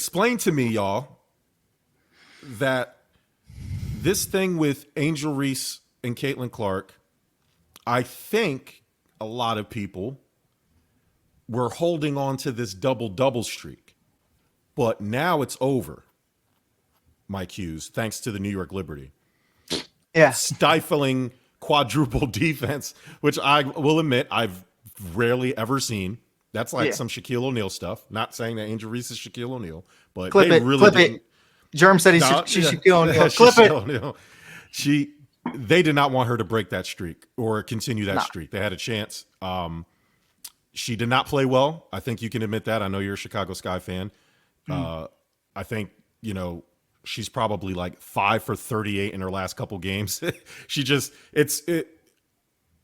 explain to me, y'all, that this thing with Angel Reese and Caitlin Clark, I think a lot of people were holding on to this double-double streak. But now it's over, Mike Hughes, thanks to the New York Liberty. Yeah. Stifling quadruple defense, which I will admit I've rarely ever seen. That's like some Shaquille O'Neal stuff. Not saying that Angel Reese is Shaquille O'Neal, but Clip they it, really clip didn't. it. Jerm said she's Shaquille O'Neal. Clip it. O'Neal. They did not want her to break that streak or continue that streak. They had a chance. She did not play well. I think you can admit that. I know you're a Chicago Sky fan. I think, she's probably like 5 for 38 in her last couple games. She just,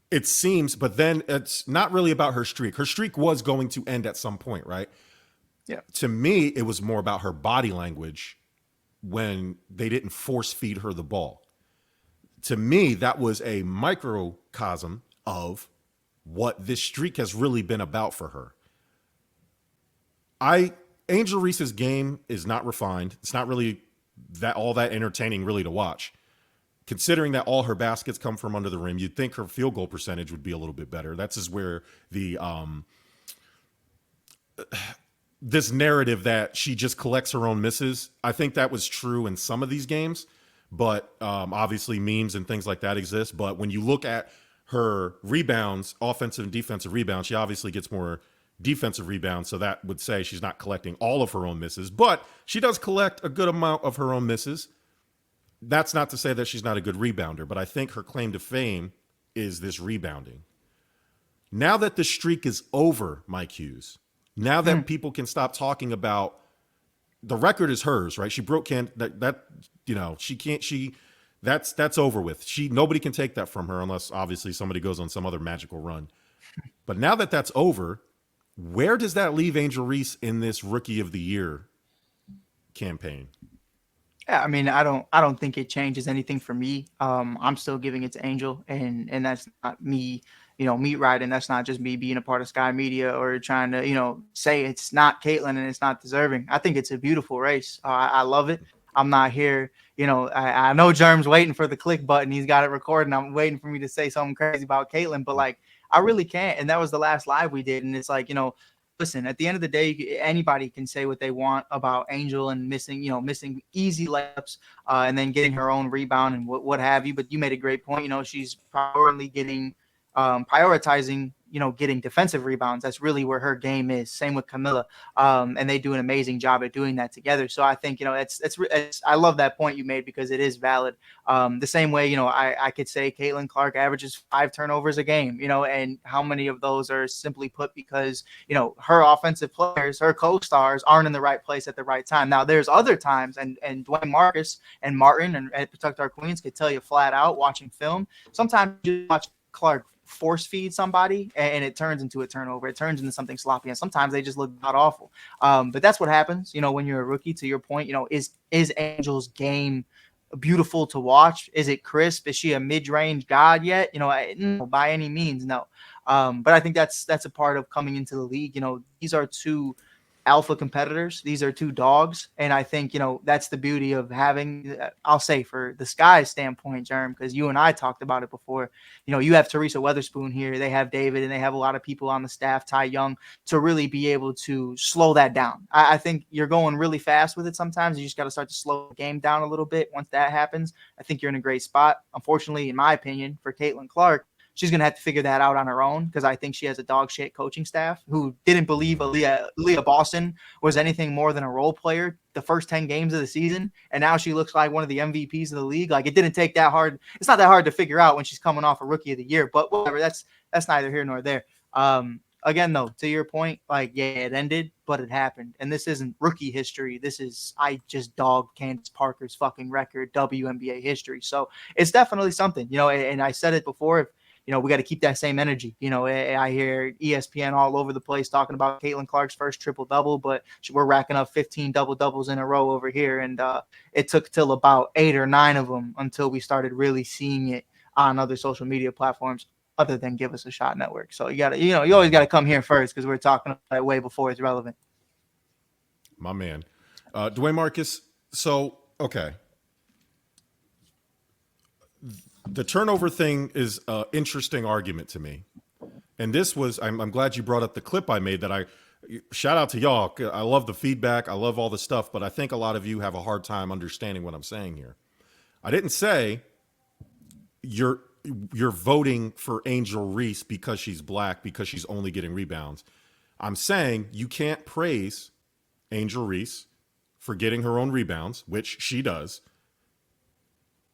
it seems, but then it's not really about her streak. Her streak was going to end at some point, right? Yeah. To me, it was more about her body language when they didn't force feed her the ball. To me, that was a microcosm of what this streak has really been about for her. Angel Reese's game is not refined. It's not really all that entertaining really to watch. Considering that all her baskets come from under the rim, you'd think her field goal percentage would be a little bit better. That's just where the this narrative that she just collects her own misses. I think that was true in some of these games, but obviously memes and things like that exist. But when you look at her rebounds, offensive and defensive rebounds, she obviously gets more defensive rebounds, so that would say she's not collecting all of her own misses, but she does collect a good amount of her own misses. That's not to say that she's not a good rebounder, but I think her claim to fame is this rebounding. Now that the streak is over, Mike Hughes, now that people can stop talking about the record is hers, right? She broke that's over with. Nobody can take that from her unless obviously somebody goes on some other magical run. But now that that's over, where does that leave Angel Reese in this Rookie of the Year campaign? Yeah, I mean, I don't think it changes anything for me. I'm still giving it to Angel, and that's not me, meat riding. That's not just me being a part of Sky Media or trying to, say it's not Caitlin and it's not deserving. I think it's a beautiful race. I love it. I'm not here, I know Jerm's waiting for the click button. He's got it recording. I'm waiting for me to say something crazy about Caitlin, but like, I really can't. And that was the last live we did. And it's like, listen, at the end of the day, anybody can say what they want about Angel and missing easy layups and then getting her own rebound and what have you. But you made a great point. She's probably prioritizing, getting defensive rebounds. That's really where her game is. Same with Camilla. And they do an amazing job at doing that together. So I think, it's I love that point you made because it is valid. The same way, I could say Caitlin Clark averages 5 turnovers a game, and how many of those are simply put because, her offensive players, her co-stars aren't in the right place at the right time. Now there's other times and Dwayne Marcus and Martin and Protect Our Queens could tell you flat out watching film. Sometimes you watch Clark force feed somebody and it turns into a turnover. It turns into something sloppy. And sometimes they just look god awful. But that's what happens, when you're a rookie. To your point, is Angel's game beautiful to watch? Is it crisp? Is she a mid-range god yet? No, by any means, no. But I think that's a part of coming into the league. These are two alpha competitors. These are two dogs. And I think, that's the beauty of having, I'll say for the Sky's standpoint, Jerm, because you and I talked about it before, you have Teresa Weatherspoon here. They have David and they have a lot of people on the staff, Ty Young, to really be able to slow that down. I think you're going really fast with it sometimes. You just got to start to slow the game down a little bit. Once that happens, I think you're in a great spot. Unfortunately, in my opinion, for Caitlin Clark, she's going to have to figure that out on her own because I think she has a dog shit coaching staff who didn't believe Leah Boston was anything more than a role player the first 10 games of the season. And now she looks like one of the MVPs of the league. Like, it didn't take that hard. It's not that hard to figure out when she's coming off a Rookie of the Year, but whatever. That's neither here nor there. Again, though, to your point, like, yeah, it ended, but it happened. And this isn't rookie history. This is, I just dogged Candace Parker's fucking record, WNBA history. So it's definitely something, and I said it before, if, we got to keep that same energy. I hear ESPN all over the place talking about Caitlin Clark's first triple-double, but we're racking up 15 double-doubles in a row over here. And it took till about 8 or 9 of them until we started really seeing it on other social media platforms other than Give Us a Shot Network. So you got to, you always got to come here first because we're talking about it way before it's relevant. My man. Dwayne Marcus. So, okay. The turnover thing is an interesting argument to me. And this was, I'm glad you brought up the clip I made that shout out to y'all. I love the feedback. I love all the stuff, but I think a lot of you have a hard time understanding what I'm saying here. I didn't say you're voting for Angel Reese because she's black, because she's only getting rebounds. I'm saying you can't praise Angel Reese for getting her own rebounds, which she does,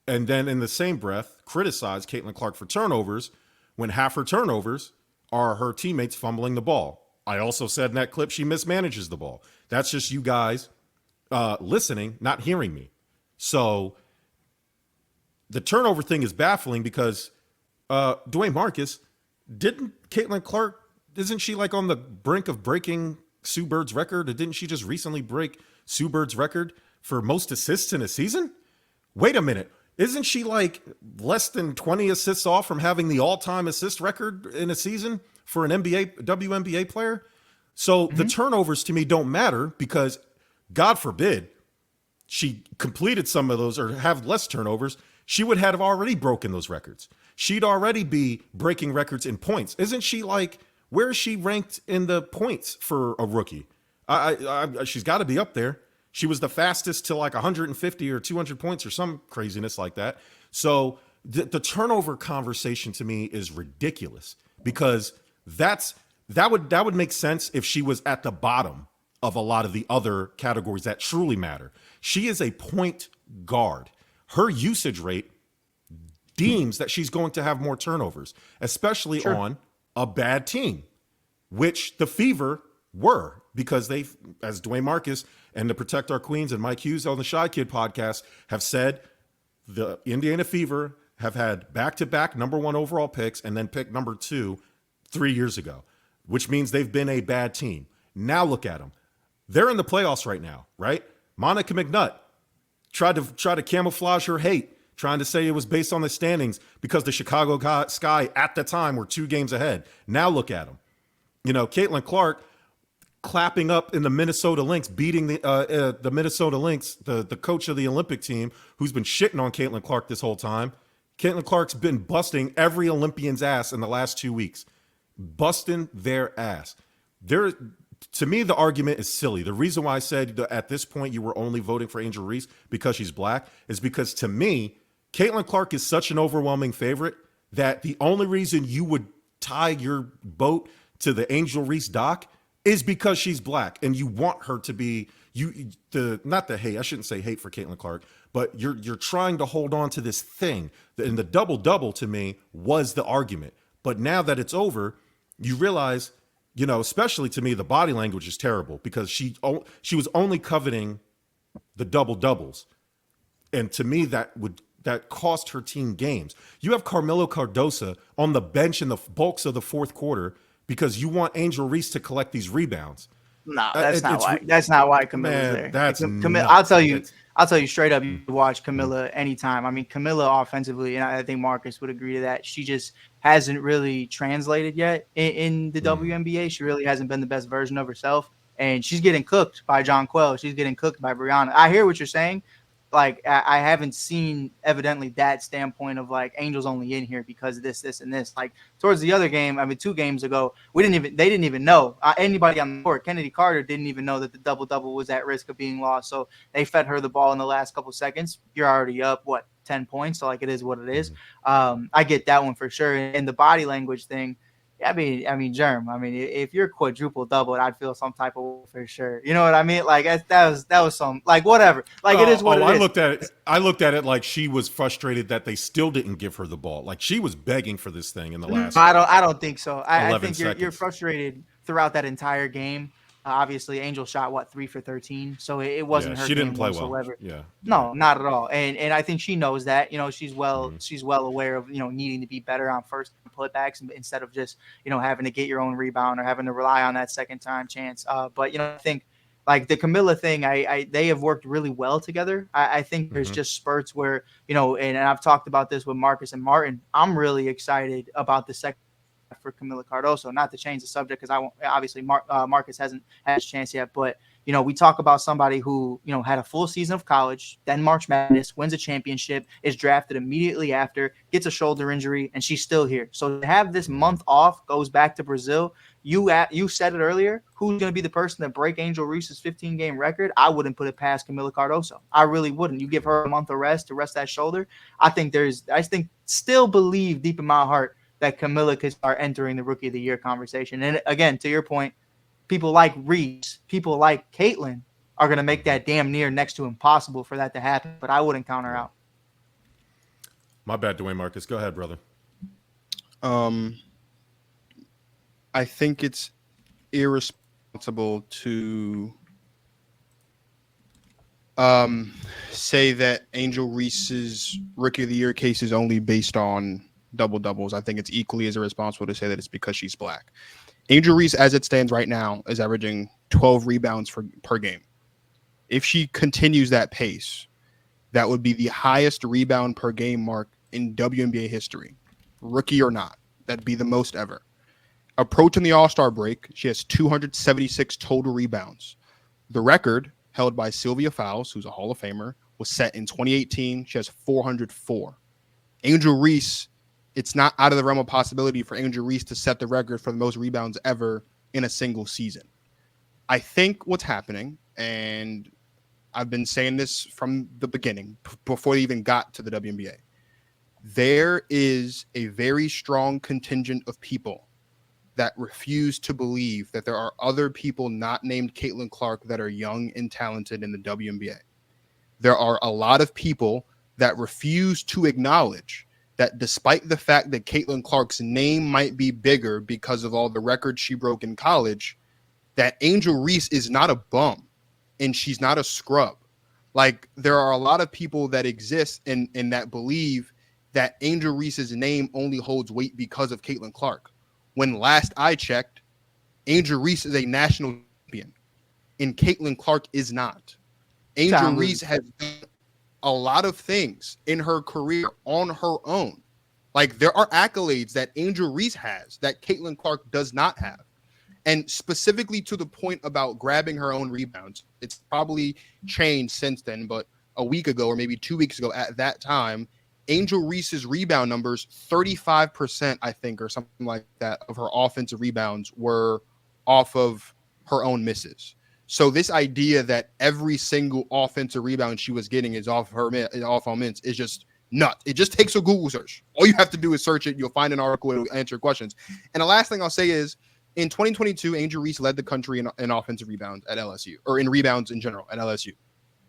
and then in the same breath criticize Caitlin Clark for turnovers when half her turnovers are her teammates fumbling the ball. I also said in that clip she mismanages the ball. That's just you guys listening, not hearing me. So the turnover thing is baffling because Dwayne Marcus, didn't Caitlin Clark, isn't she like on the brink of breaking Sue Bird's record? Or didn't she just recently break Sue Bird's record for most assists in a season? Wait a minute. Isn't she like less than 20 assists off from having the all-time assist record in a season for an WNBA player? So the turnovers to me don't matter because, God forbid, she completed some of those or have less turnovers, she would have already broken those records. She'd already be breaking records in points. Isn't she like, where is she ranked in the points for a rookie? She's got to be up there. She was the fastest to like 150 or 200 points or some craziness like that. So the turnover conversation to me is ridiculous because that would make sense if she was at the bottom of a lot of the other categories that truly matter. She is a point guard. Her usage rate deems that she's going to have more turnovers, especially on a bad team, which the Fever were, because they, as Dwayne Marcus and the Protect Our Queens and Mike Hughes on the Shy Kid podcast have said, the Indiana Fever have had back-to-back number one overall picks and then pick number 2 3 years ago, which means they've been a bad team. Now look at them. They're in the playoffs right now, right? Monica McNutt tried to camouflage her hate, trying to say it was based on the standings because the Chicago Sky at the time were 2 games ahead. Now look at them. You know, Caitlin Clark clapping up in the Minnesota Lynx, beating the Minnesota Lynx, the coach of the Olympic team, who's been shitting on Caitlin Clark this whole time. Caitlin Clark's been busting every Olympian's ass in the last 2 weeks. Busting their ass. To me, the argument is silly. The reason why I said that at this point you were only voting for Angel Reese because she's black is because, to me, Caitlin Clark is such an overwhelming favorite that the only reason you would tie your vote to the Angel Reese doc is because she's black and you want her to be not the hate. I shouldn't say hate for Caitlin Clark, but you're trying to hold on to this thing. And the double to me was the argument. But now that it's over, you realize, you know, especially to me, the body language is terrible because she was only coveting the doubles, and to me that cost her team games. You have Carmelo Cardoso on the bench in the bulks of the fourth quarter because you want Angel Reese to collect these rebounds. No, that's not why. That's not why Camilla's there. That's Camilla. I'll tell you straight up. You watch Camilla anytime. I mean, Camilla offensively, and I think Marcus would agree to that. She just hasn't really translated yet in the WNBA. She really hasn't been the best version of herself, and she's getting cooked by John Quell. She's getting cooked by Brianna. I hear what you're saying. Like, I haven't seen evidently that standpoint of like Angel's only in here because of this, and this. Like towards the other game, I mean, 2 games ago, they didn't even know. Anybody on the court, Kennedy Carter didn't even know that the double was at risk of being lost. So they fed her the ball in the last couple seconds. You're already up 10 points. So like it is what it is. I get that one for sure. And the body language thing. I mean, Jerm. I mean, if you're quadruple double, I'd feel some type of way for sure. You know what I mean? Like that was some like whatever. Like it is what it is. I looked at it like she was frustrated that they still didn't give her the ball. Like she was begging for this thing in the last. I don't think so. I think seconds. You're frustrated throughout that entire game. Obviously, Angel shot 3 for 13, so it wasn't her. She didn't game play whatsoever. well. Yeah, no, not at all. And I think she knows that. You know, she's well aware of needing to be better on first putbacks instead of just having to get your own rebound or having to rely on that second time chance. But I think like the Camilla thing, they have worked really well together. I think there's just spurts where and I've talked about this with Marcus and Martin. I'm really excited about the second for Camilla Cardoso, not to change the subject because I won't, obviously Marcus hasn't had his chance yet, but We talk about somebody who, had a full season of college, then March Madness, wins a championship, is drafted immediately after, gets a shoulder injury, and she's still here. So to have this month off, goes back to Brazil. You said it earlier. Who's going to be the person to break Angel Reese's 15-game record? I wouldn't put it past Camila Cardoso. I really wouldn't. You give her a month of rest to rest that shoulder. I think still believe deep in my heart that Camila could start entering the Rookie of the Year conversation. And again, to your point, people like Reese, people like Caitlin are going to make that damn near next to impossible for that to happen. But I wouldn't count her out. My bad, Dwayne Marcus. Go ahead, brother. I think it's irresponsible to say that Angel Reese's Rookie of the Year case is only based on double doubles. I think it's equally as irresponsible to say that it's because she's black. Angel Reese, as it stands right now, is averaging 12 rebounds per game. If she continues that pace, that would be the highest rebound per game mark in WNBA history, rookie or not. That'd be the most ever. Approaching the All-Star break, she has 276 total rebounds. The record, held by Sylvia Fowles, who's a Hall of Famer, was set in 2018. She has 404. Angel Reese, it's not out of the realm of possibility for Angel Reese to set the record for the most rebounds ever in a single season. I think what's happening, and I've been saying this from the beginning, before they even got to the WNBA, there is a very strong contingent of people that refuse to believe that there are other people not named Caitlin Clark that are young and talented in the WNBA. There are a lot of people that refuse to acknowledge that despite the fact that Caitlin Clark's name might be bigger because of all the records she broke in college, that Angel Reese is not a bum and she's not a scrub. Like, there are a lot of people that exist and that believe that Angel Reese's name only holds weight because of Caitlin Clark. When last I checked, Angel Reese is a national champion and Caitlin Clark is not. Angel Reese has done a lot of things in her career on her own. Like, there are accolades that Angel Reese has that Caitlin Clark does not have. And specifically to the point about grabbing her own rebounds, it's probably changed since then, but a week ago or maybe 2 weeks ago at that time, Angel Reese's rebound numbers, 35%, I think, or something like that, of her offensive rebounds were off of her own misses. So this idea that every single offensive rebound she was getting is off on mints is just nuts. It just takes a Google search. All you have to do is search it. You'll find an article. It'll answer questions. And the last thing I'll say is, in 2022, Angel Reese led the country in offensive rebounds at LSU, or in rebounds in general at LSU.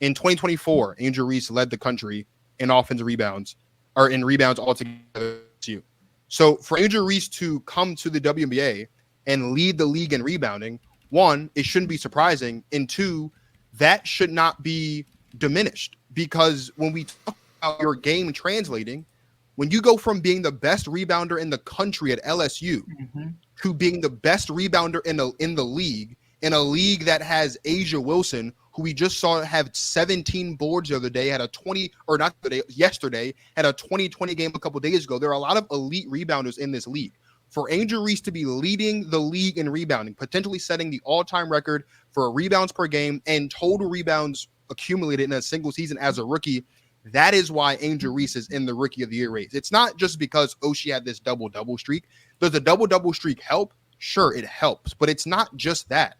In 2024, Angel Reese led the country in offensive rebounds, or in rebounds altogether at LSU. So for Angel Reese to come to the WNBA and lead the league in rebounding, one, it shouldn't be surprising, and two, that should not be diminished, because when we talk about your game translating, when you go from being the best rebounder in the country at LSU to being the best rebounder in the league, in a league that has Asia Wilson, who we just saw have 17 boards the other day, yesterday, had a 20-20 game a couple days ago. There are a lot of elite rebounders in this league. For Angel Reese to be leading the league in rebounding, potentially setting the all-time record for rebounds per game and total rebounds accumulated in a single season as a rookie, that is why Angel Reese is in the Rookie of the Year race. It's not just because, she had this double-double streak. Does the double-double streak help? Sure, it helps, but it's not just that.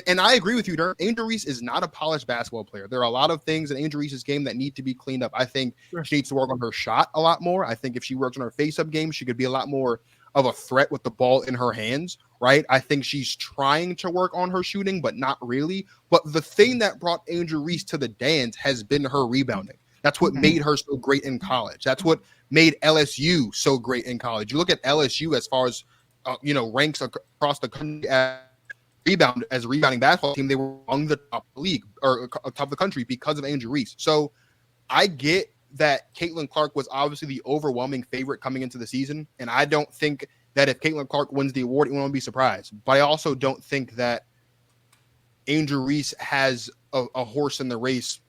And I agree with you, Jerm. Angel Reese is not a polished basketball player. There are a lot of things in Angel Reese's game that need to be cleaned up. I think she needs to work on her shot a lot more. I think if she works on her face-up game, she could be a lot more of a threat with the ball in her hands, right? I think she's trying to work on her shooting, but not really. But the thing that brought Angel Reese to the dance has been her rebounding. That's what made her so great in college. That's what made LSU so great in college. You look at LSU as far as, ranks across the country as a rebounding basketball team, they were among the top of the league or top of the country because of Angel Reese. So I get that Caitlin Clark was obviously the overwhelming favorite coming into the season. And I don't think that if Caitlin Clark wins the award, anyone will be surprised. But I also don't think that Angel Reese has a horse in the race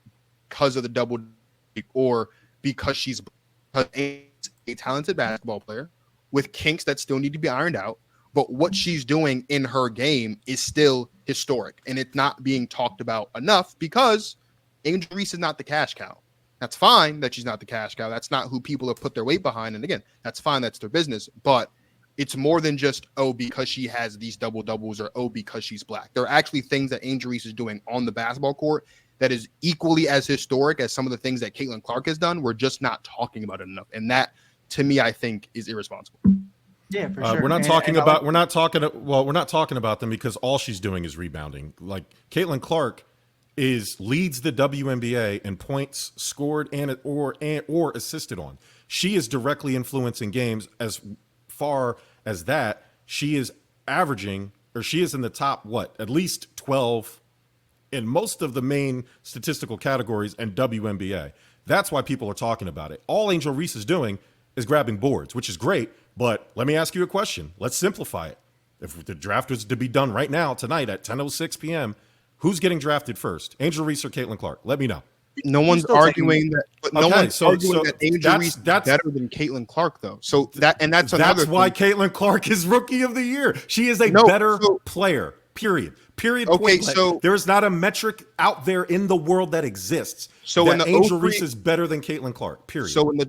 because of the double or because she's a talented basketball player with kinks that still need to be ironed out, but what she's doing in her game is still historic, and it's not being talked about enough because Angel Reese is not the cash cow. That's fine that she's not the cash cow. That's not who people have put their weight behind. And again, that's fine. That's their business. But it's more than just, oh, because she has these double doubles or, oh, because she's black. There are actually things that Angel Reese is doing on the basketball court that is equally as historic as some of the things that Caitlin Clark has done. We're just not talking about it enough. And that, to me, I think is irresponsible. Yeah, for sure. We're not talking about them because all she's doing is rebounding. Like Caitlin Clark leads the WNBA in points scored or assisted on. She is directly influencing games. As far as that, she is averaging, or she is in the top at least 12 in most of the main statistical categories in WNBA. That's why people are talking about it. All Angel Reese is doing is grabbing boards, which is great. But let me ask you a question. Let's simplify it. If the draft was to be done right now, tonight at 10:06 p.m., who's getting drafted first? Angel Reese or Caitlin Clark? Let me know. No one's arguing that. But no one's arguing that Angel Reese is better than Caitlin Clark, though. So that's why Caitlin Clark is Rookie of the Year. She is a better player. Period. Okay, so there is not a metric out there in the world that exists. So that Angel Reese is better than Caitlin Clark. Period. So in the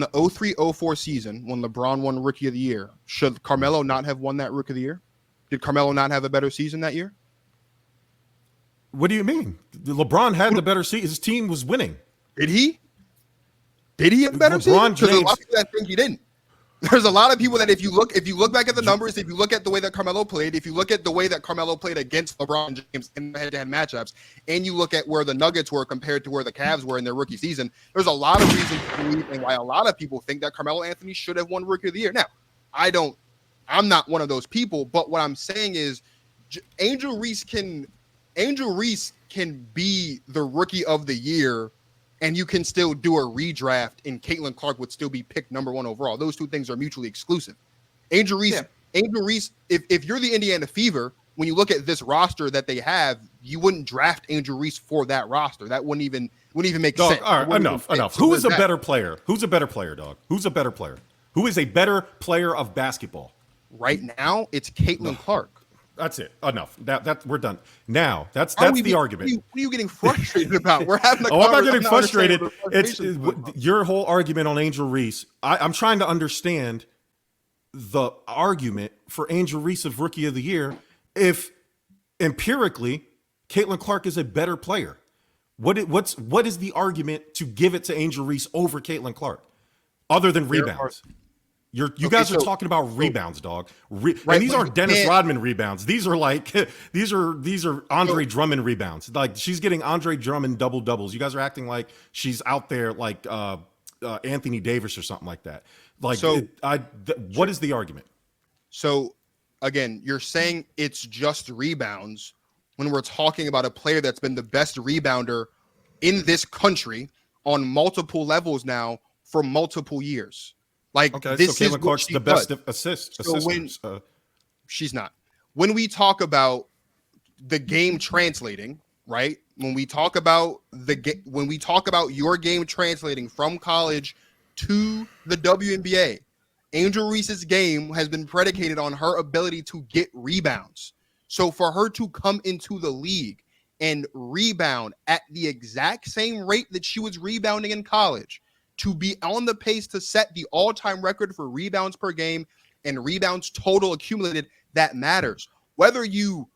03-04 season, when LeBron won Rookie of the Year, should Carmelo not have won that Rookie of the Year? Did Carmelo not have a better season that year? What do you mean? LeBron had the better season. His team was winning. Did he? Did he have a better season? Because a lot of people that think he didn't. There's a lot of people that if you look back at the numbers, if you look at the way that Carmelo played, if you look at the way that Carmelo played against LeBron James in head-to-head matchups, and you look at where the Nuggets were compared to where the Cavs were in their rookie season, there's a lot of reasons to believe and why a lot of people think that Carmelo Anthony should have won Rookie of the Year. Now, I'm not one of those people, but what I'm saying is Angel Reese can be the Rookie of the Year, and you can still do a redraft, and Caitlin Clark would still be picked number 1 overall. Those two things are mutually exclusive. Angel Reese, if you're the Indiana Fever, when you look at this roster that they have, you wouldn't draft Angel Reese for that roster. That wouldn't even make sense. All right, enough. Who is a better player? Who's a better player, dog? Who's a better player? Who is a better player of basketball? Right now, it's Caitlin Clark. That's it. Enough. That we're done. Now, that's the argument. What are you getting frustrated about? We're having a I'm not getting frustrated. It's your whole argument on Angel Reese. I'm trying to understand the argument for Angel Reese of Rookie of the Year if empirically Caitlin Clark is a better player. What is the argument to give it to Angel Reese over Caitlin Clark other than rebounds? You guys are talking about rebounds, dog. And these aren't Dennis Rodman rebounds. These are like these are Andre Drummond rebounds. Like she's getting Andre Drummond double doubles. You guys are acting like she's out there like Anthony Davis or something like that. Like, what is the argument? So again, you're saying it's just rebounds when we're talking about a player that's been the best rebounder in this country on multiple levels now for multiple years. Like, okay, this so is Caitlin Clark's the best assist. She's not. When we talk about the game translating, right? When we talk about your game translating from college to the WNBA, Angel Reese's game has been predicated on her ability to get rebounds. So for her to come into the league and rebound at the exact same rate that she was rebounding in college, to be on the pace to set the all-time record for rebounds per game and rebounds total accumulated, that matters. Whether you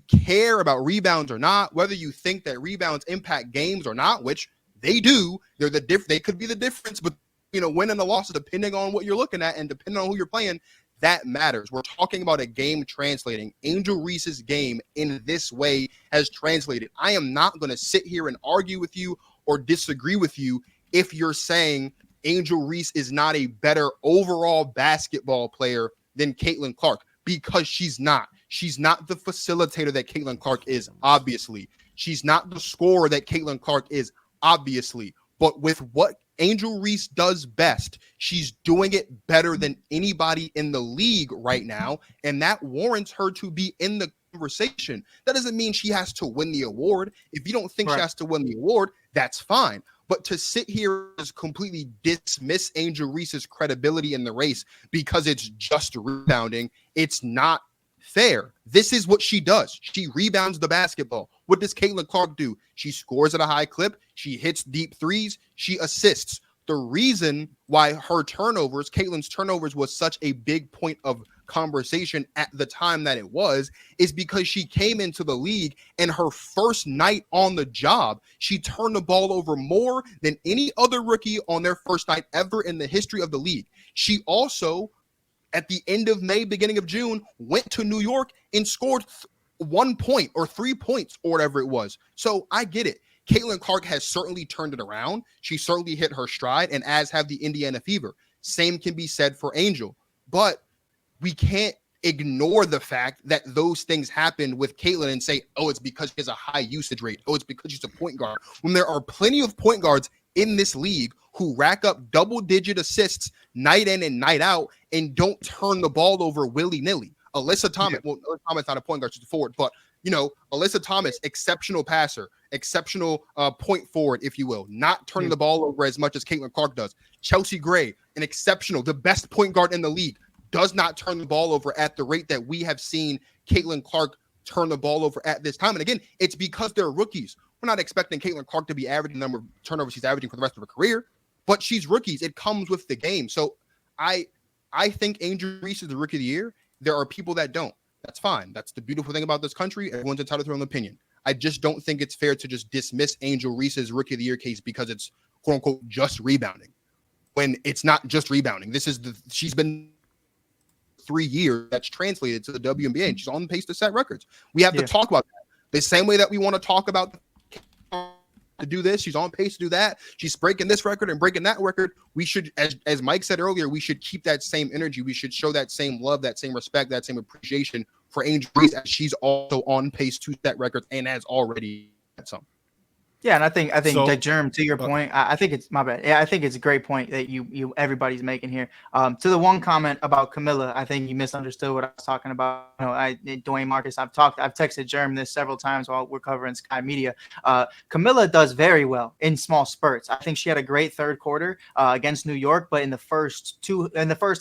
care about rebounds or not, whether you think that rebounds impact games or not, which they do, they could be the difference, but win and a loss depending on what you're looking at and depending on who you're playing, that matters. We're talking about a game translating. Angel Reese's game in this way has translated. I am not going to sit here and argue with you or disagree with you if you're saying Angel Reese is not a better overall basketball player than Caitlin Clark, because she's not. She's not the facilitator that Caitlin Clark is, obviously. She's not the scorer that Caitlin Clark is, obviously. But with what Angel Reese does best, she's doing it better than anybody in the league right now, and that warrants her to be in the conversation. That doesn't mean she has to win the award. If you don't think she has to win the award, that's fine. But to sit here and completely dismiss Angel Reese's credibility in the race because it's just rebounding, it's not fair. This is what she does. She rebounds the basketball. What does Caitlin Clark do? She scores at a high clip. She hits deep threes. She assists. The reason why Caitlin's turnovers was such a big point of conversation at the time that it was, is because she came into the league and her first night on the job, she turned the ball over more than any other rookie on their first night ever in the history of the league. She also, at the end of May, beginning of June, went to New York and scored 1 point or 3 points or whatever it was. So I get it. Caitlin Clark has certainly turned it around. She certainly hit her stride, and as have the Indiana Fever. Same can be said for Angel. But we can't ignore the fact that those things happened with Caitlin and say, oh, it's because she has a high usage rate. Oh, it's because she's a point guard. When there are plenty of point guards in this league who rack up double-digit assists night in and night out and don't turn the ball over willy-nilly. Alyssa Thomas, well, Alyssa Thomas not a point guard, she's a forward, but, Alyssa Thomas, exceptional passer, exceptional point forward, if you will, not turning the ball over as much as Caitlin Clark does. Chelsea Gray, the best point guard in the league, does not turn the ball over at the rate that we have seen Caitlin Clark turn the ball over at this time. And again, it's because they're rookies. We're not expecting Caitlin Clark to be averaging the number of turnovers she's averaging for the rest of her career, but she's rookies. It comes with the game. So I think Angel Reese is the rookie of the year. There are people that don't. That's fine. That's the beautiful thing about this country. Everyone's entitled to their own opinion. I just don't think it's fair to just dismiss Angel Reese's rookie of the year case because it's quote unquote just rebounding when it's not just rebounding. She's been 3 years that's translated to the WNBA and she's on pace to set records. We have to talk about that. The same way that we want to talk about to do this, she's on pace to do that. She's breaking this record and breaking that record. We should, as Mike said earlier, we should keep that same energy. We should show that same love, that same respect, that same appreciation for Angel Reese as she's also on pace to set records and has already had some. Yeah, and I think So- that Jerm, to your point, I think it's my bad. Yeah, I think it's a great point that you everybody's making here. To the one comment about Camilla, I think you misunderstood what I was talking about. Dwayne Marcus, I've texted Jerm this several times while we're covering Sky Media. Camilla does very well in small spurts. I think she had a great third quarter against New York, but in the first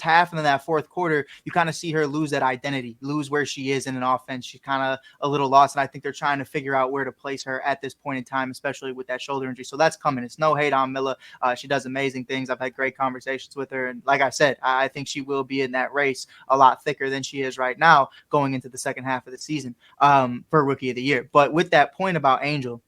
half and then that fourth quarter, you kind of see her lose that identity, lose where she is in an offense. She's kind of a little lost, and I think they're trying to figure out where to place her at this point in time, especially with that shoulder injury. So that's coming. It's no hate on Milla. She does amazing things. I've had great conversations with her. And like I said, I think she will be in that race a lot thicker than she is right now going into the second half of the season for Rookie of the Year. But with that point about Angel,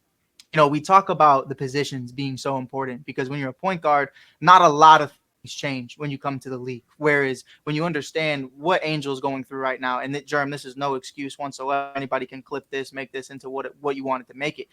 we talk about the positions being so important because when you're a point guard, not a lot of change when you come to the league. Whereas when you understand what Angel's going through right now, and that Jerm, this is no excuse whatsoever. Anybody can clip this, make this into what you wanted to make it.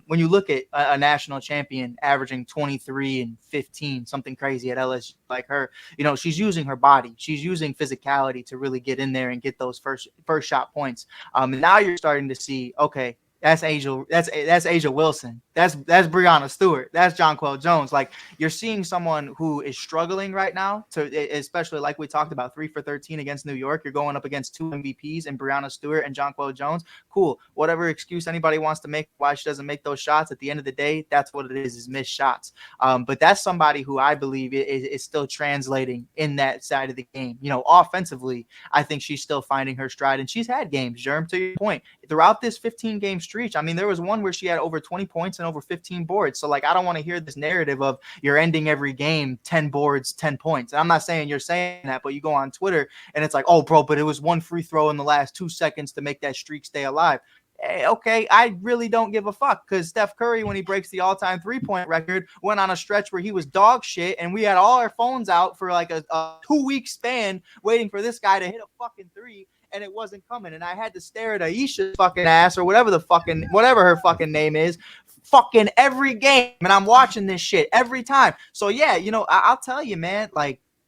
When you look at a national champion averaging 23 and 15, something crazy at LSU like her, she's using her body, she's using physicality to really get in there and get those first shot points. And now you're starting to see, okay, that's Angel. That's Asia Wilson. That's Breonna Stewart. That's Jonquel Jones. Like, you're seeing someone who is struggling right now, especially like we talked about, 3 for 13 against New York. You're going up against 2 MVPs and Breonna Stewart and Jonquel Jones. Cool. Whatever excuse anybody wants to make why she doesn't make those shots, at the end of the day, that's what it is missed shots. But that's somebody who I believe is still translating in that side of the game. Offensively, I think she's still finding her stride, and she's had games, Jerm, to your point, throughout this 15-game stretch. I mean, there was one where she had over 20 points and over 15 boards. So, I don't want to hear this narrative of you're ending every game 10 boards, 10 points. And I'm not saying you're saying that, but you go on Twitter and it's like, oh, bro, but it was one free throw in the last 2 seconds to make that streak stay alive. Hey, okay, I really don't give a fuck because Steph Curry, when he breaks the all-time three-point record, went on a stretch where he was dog shit, and we had all our phones out for like a 2-week span waiting for this guy to hit a fucking three, and it wasn't coming. And I had to stare at Aisha's fucking ass or whatever her fucking name is, fucking every game. And I'm watching this shit every time. So yeah, I'll tell you, man,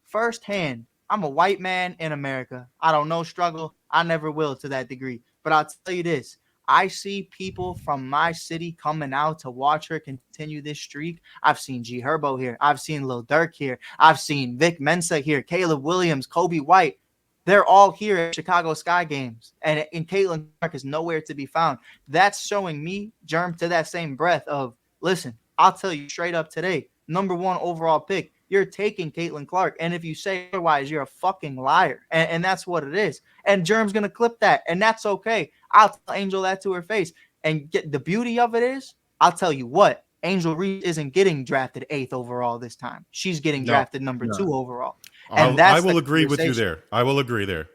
firsthand, I'm a white man in America. I don't know struggle. I never will to that degree. But I'll tell you this. I see people from my city coming out to watch her continue this streak. I've seen G Herbo here. I've seen Lil Durk here. I've seen Vic Mensa here, Caleb Williams, Kobe White. They're all here at Chicago Sky games, and Caitlin Clark is nowhere to be found. That's showing me, Jerm, to that same breath of, listen, I'll tell you straight up today, number 1 overall pick, you're taking Caitlin Clark. And if you say otherwise, you're a fucking liar. And that's what it is. And Jerm's going to clip that. And that's okay. I'll tell Angel that to her face. And get the beauty of it is, I'll tell you what, Angel Reese isn't getting drafted 8th overall this time. She's getting drafted number 2 overall. And I will agree with you there. I will agree there.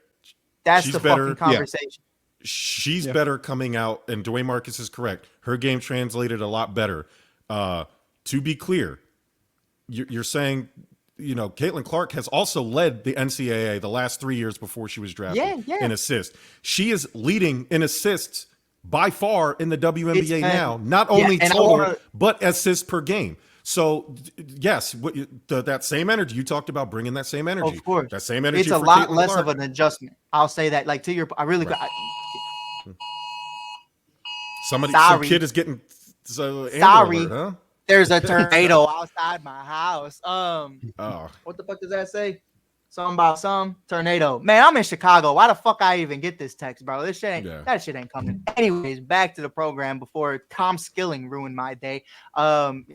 That's the fucking conversation. She's better coming out, and Dwayne Marcus is correct. Her game translated a lot better. To be clear, you're saying, Caitlin Clark has also led the NCAA the last 3 years before she was drafted in assists. She is leading in assists by far in the WNBA now, not only total, but assists per game. So, yes, that same energy you talked about, bringing that same energy. Of course. That same energy. It's a lot less of an adjustment. I'll say that. Like, to your, I really. Right. Some kid is getting. Sorry. Alert, huh? There's a tornado outside my house. What the fuck does that say? Something about some tornado. Man, I'm in Chicago. Why the fuck I even get this text, bro? This shit ain't that shit ain't coming. Anyways, back to the program before Tom Skilling ruined my day.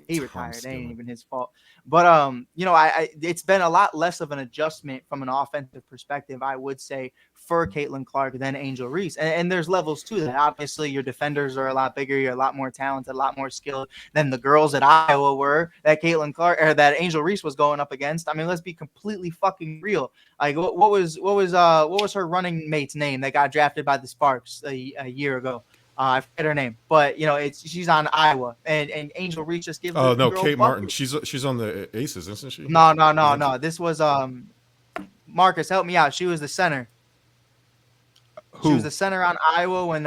He retired. It ain't even his fault. But it's been a lot less of an adjustment from an offensive perspective, I would say, for Caitlin Clark than Angel Reese. And there's levels to that. Obviously, your defenders are a lot bigger, you're a lot more talented, a lot more skilled than the girls at Iowa were that Caitlin Clark or that Angel Reese was going up against. I mean, let's be completely fucking real. Like, what was her running mate's name that got drafted by the Sparks a year ago? I forget her name, but she's on Iowa, and Angel Reese just gives. Oh no, Kate Martin. She's on the Aces, isn't she? No. This was Marcus. Help me out. She was the center. Who? She was the center on Iowa when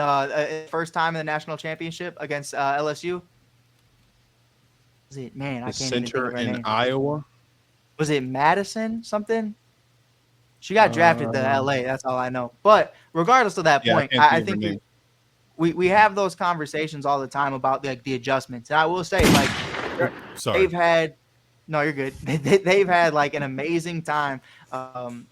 first time in the national championship against LSU. Was it I can't even think of her name. Iowa. Was it Madison something? She got drafted to LA. That's all I know. But regardless of that point, I think we have those conversations all the time about the adjustments. And I will say, they've had you're good. They've had an amazing time.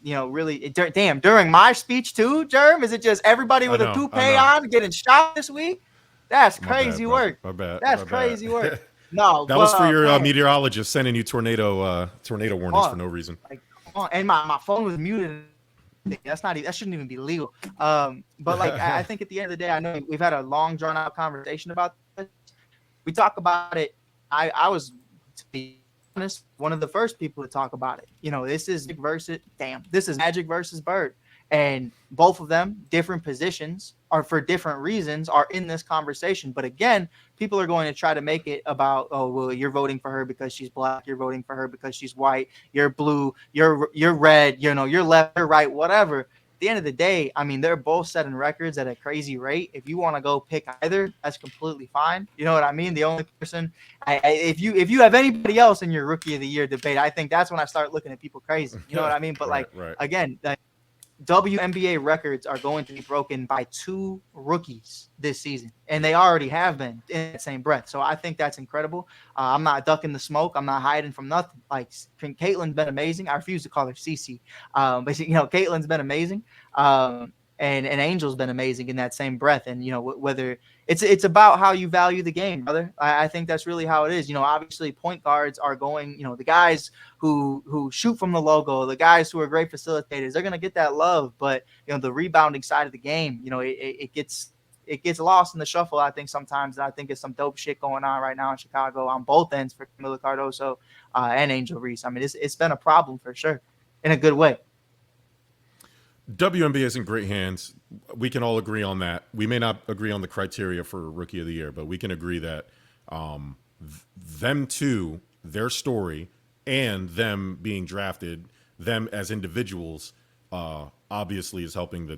Really, during my speech too, Jerm, is it just everybody with a toupee on getting shot this week? That's crazy work. My bad. That's crazy work. No, that was for your meteorologist sending you tornado warnings for no reason. And my phone was muted. That shouldn't even be legal. But I think at the end of the day, I know we've had a long drawn out conversation about this. We talk about it. I was, to be honest, one of the first people to talk about it. This is Magic versus Bird. And both of them, different positions, are for different reasons, are in this conversation. But again, people are going to try to make it about, oh, well, you're voting for her because she's black, you're voting for her because she's white, you're blue, you're red, you're left, you're right, whatever. At the end of the day, I mean, they're both setting records at a crazy rate. If you want to go pick either, that's completely fine. You know what I mean? The only person, if you have anybody else in your Rookie of the Year debate, I think that's when I start looking at people crazy. You know what I mean? But again, WNBA records are going to be broken by 2 rookies this season, and they already have been in the same breath. So I think that's incredible. I'm not ducking the smoke. I'm not hiding from nothing. Caitlin's been amazing. I refuse to call her Cece, but Caitlin's been amazing. And Angel's been amazing in that same breath. And whether it's about how you value the game, brother. I think that's really how it is. Obviously point guards are going. The guys who shoot from the logo, the guys who are great facilitators, they're gonna get that love. But the rebounding side of the game, it gets lost in the shuffle, I think, sometimes. And I think it's some dope shit going on right now in Chicago on both ends for Camila Cardoso and Angel Reese. I mean, it's been a problem for sure, in a good way. WNBA is in great hands. We can all agree on that. We may not agree on the criteria for Rookie of the Year, but we can agree that them two, their story, and them being drafted, them as individuals, obviously is helping the